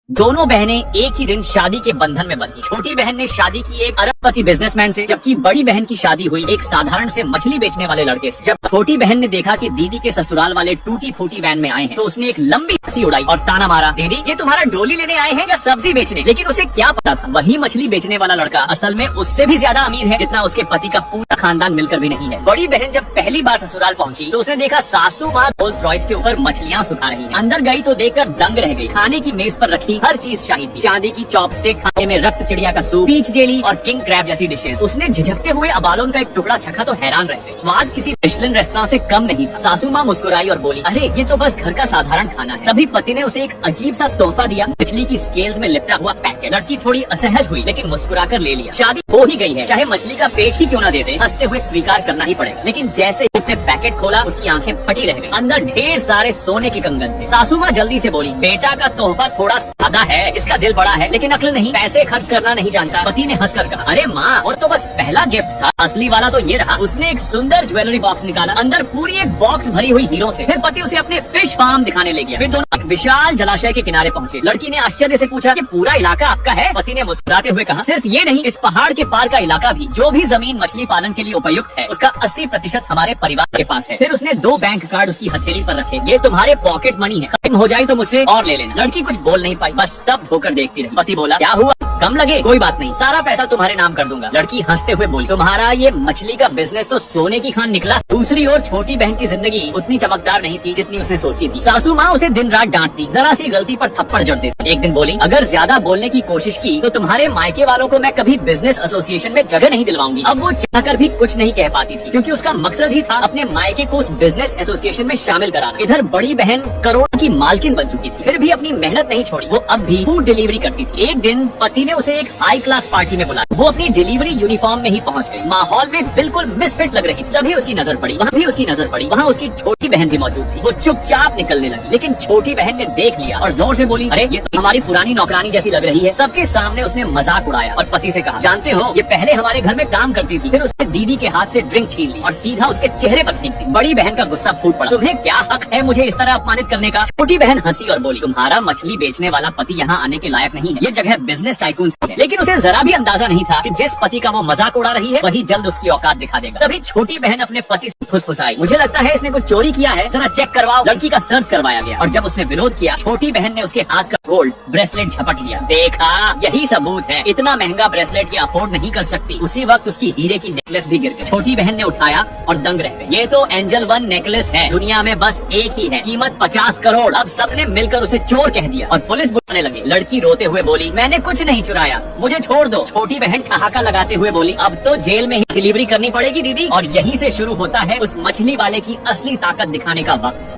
दोनों बहनें एक ही दिन शादी के बंधन में बंधी। छोटी बहन ने शादी की एक अरबपति बिजनेसमैन से, जबकि बड़ी बहन की शादी हुई एक साधारण से मछली बेचने वाले लड़के से। जब छोटी बहन ने देखा कि दीदी के ससुराल वाले टूटी फूटी वैन में आए हैं, तो उसने एक लंबी हंसी उड़ाई और ताना मारा, दीदी ये तुम्हारा डोली लेने आए हैं या सब्जी बेचने? लेकिन उसे क्या पता था, वही मछली बेचने वाला लड़का असल में उससे भी ज्यादा अमीर है, जितना उसके पति का पूरा खानदान मिलकर भी नहीं है। बड़ी बहन जब पहली बार ससुराल पहुंची तो उसने देखा सासू माँ रोल्स रॉयस के ऊपर मछलियाँ सुखा रही है। अंदर गई तो देखकर दंग रह गई। खाने की मेज पर रखी हर चीज शाही थी। चांदी की चॉपस्टिक, खाने में रक्त चिड़िया का सूप, पीच जेली और किंग क्रैब जैसी डिशेस। उसने झिझकते हुए अबालोन का एक टुकड़ा चखा तो हैरान रह गए। स्वाद किसी मिशेलिन रेस्टोरेंट से कम नहीं था। सासू माँ मुस्कुराई और बोली, अरे ये तो बस घर का साधारण खाना है। तभी पति ने उसे एक अजीब सा तोहफा दिया, मछली की स्केल्स में लिपटा हुआ पैकेट। लड़की थोड़ी असहज हुई लेकिन मुस्कुराकर ले लिया। शादी हो ही गई है, चाहे मछली का पेट ही क्यों न दे दे, हंसते हुए स्वीकार करना ही पड़ेगा। लेकिन जैसे उसने पैकेट खोला उसकी आंखें फटी रह गई। अंदर ढेर सारे सोने के कंगन थे। सासू माँ जल्दी से बोली, बेटा का तोहफा थोड़ा सादा है, इसका दिल बड़ा है लेकिन अक्ल नहीं, पैसे खर्च करना नहीं जानता। पति ने हंसकर कहा, अरे माँ और तो बस पहला गिफ्ट था, असली वाला तो ये रहा। उसने एक सुंदर ज्वेलरी बॉक्स निकाला, अंदर पूरी एक बॉक्स भरी हुई हीरों से। फिर पति उसे अपने फिश फार्म दिखाने ले गया। फिर दोनों एक विशाल जलाशय के किनारे पहुंचे। लड़की ने आश्चर्य से पूछा कि पूरा इलाका आपका है? पति ने मुस्कुराते हुए कहा, सिर्फ ये नहीं, इस पहाड़ के पार का इलाका भी। जो भी जमीन मछली पालन के लिए उपयुक्त है उसका 80% हमारे परिवार के पास है। फिर उसने 2 बैंक कार्ड उसकी हथेली पर रखे। ये तुम्हारे पॉकेट मनी है, खत्म हो जाए तो मुझसे और ले लेना। लड़की कुछ बोल नहीं पाई, बस सब होकर देखती रही। पति बोला, क्या हुआ, कम लगे? कोई बात नहीं, सारा पैसा तुम्हारे नाम कर दूंगा। लड़की हंसते हुए बोली, तुम्हारा ये मछली का बिजनेस तो सोने की खान निकला। दूसरी ओर छोटी बहन की जिंदगी उतनी चमकदार नहीं थी जितनी उसने सोची थी। सासू माँ उसे दिन रात डांटती, जरा सी गलती पर थप्पड़ जड़ देती। एक दिन बोली, अगर ज्यादा बोलने की कोशिश की तो तुम्हारे मायके वालों को मैं कभी बिजनेस एसोसिएशन में जगह नहीं दिलवाऊंगी। अब वो चाहकर भी कुछ नहीं कह पाती थी, क्योंकि उसका मकसद ही था अपने मायके को उस बिजनेस एसोसिएशन में शामिल कराना। इधर बड़ी बहन करोड़ की मालकिन बन चुकी थी, फिर भी अपनी मेहनत नहीं छोड़ी। वो अब भी फूड डिलीवरी करती थी। एक दिन पति ने उसे एक हाई क्लास पार्टी में बुलाया। वो अपनी डिलीवरी यूनिफॉर्म में ही पहुंच गई। माहौल में बिल्कुल मिसफिट लग रही थी। तभी उसकी नजर पड़ी, वहाँ भी उसकी नजर पड़ी, वहाँ उसकी छोटी बहन भी मौजूद थी। वो चुपचाप निकलने लगी, लेकिन छोटी बहन ने देख लिया और जोर से बोली, अरे ये तो हमारी पुरानी नौकरानी जैसी लग रही है। सबके सामने उसने मजाक उड़ाया और पति से कहा, जानते हो ये पहले हमारे घर में काम करती थी। फिर उसने दीदी के हाथ से ड्रिंक छीन ली और सीधा उसके चेहरे पर फेंक दी। बड़ी बहन का गुस्सा फूट पड़ा, तुम्हें क्या हक है मुझे इस तरह अपमानित करने का? छोटी बहन हंसी और बोली, तुम्हारा मछली बेचने वाला पति यहाँ आने के लायक नहीं है। ये जगह बिजनेस टाइकून की है। लेकिन उसे जरा भी अंदाजा नहीं था कि जिस पति का वो मजाक उड़ा रही है वही जल्द उसकी औकात दिखा देगा। तभी छोटी बहन अपने पति से फुसफुसाई, मुझे लगता है इसने कुछ चोरी किया है, जरा चेक करवाओ। लड़की का सर्च करवाया गया और जब उसने विरोध किया, छोटी बहन ने उसके हाथ का गोल्ड ब्रेसलेट झपट लिया। देखा, यही सबूत है, इतना महंगा ब्रेसलेट की अफोर्ड नहीं कर सकती। उसी वक्त उसकी हीरे की नेकलेस भी गिर गई। छोटी बहन ने उठाया और दंग रह गई। ये तो एंजल 1 नेकलेस है, दुनिया में बस एक ही है, कीमत 50 करोड़। अब सबने मिलकर उसे चोर कह दिया और पुलिस बुलाने लगी। लड़की रोते हुए बोली, मैंने कुछ नहीं चुराया, मुझे छोड़ दो। छोटी बहन ठहाका लगाते हुए बोली, अब तो जेल में ही डिलीवरी करनी पड़ेगी दीदी। और यहीं से शुरू होता है उस मछली वाले की असली ताकत दिखाने का वक्त।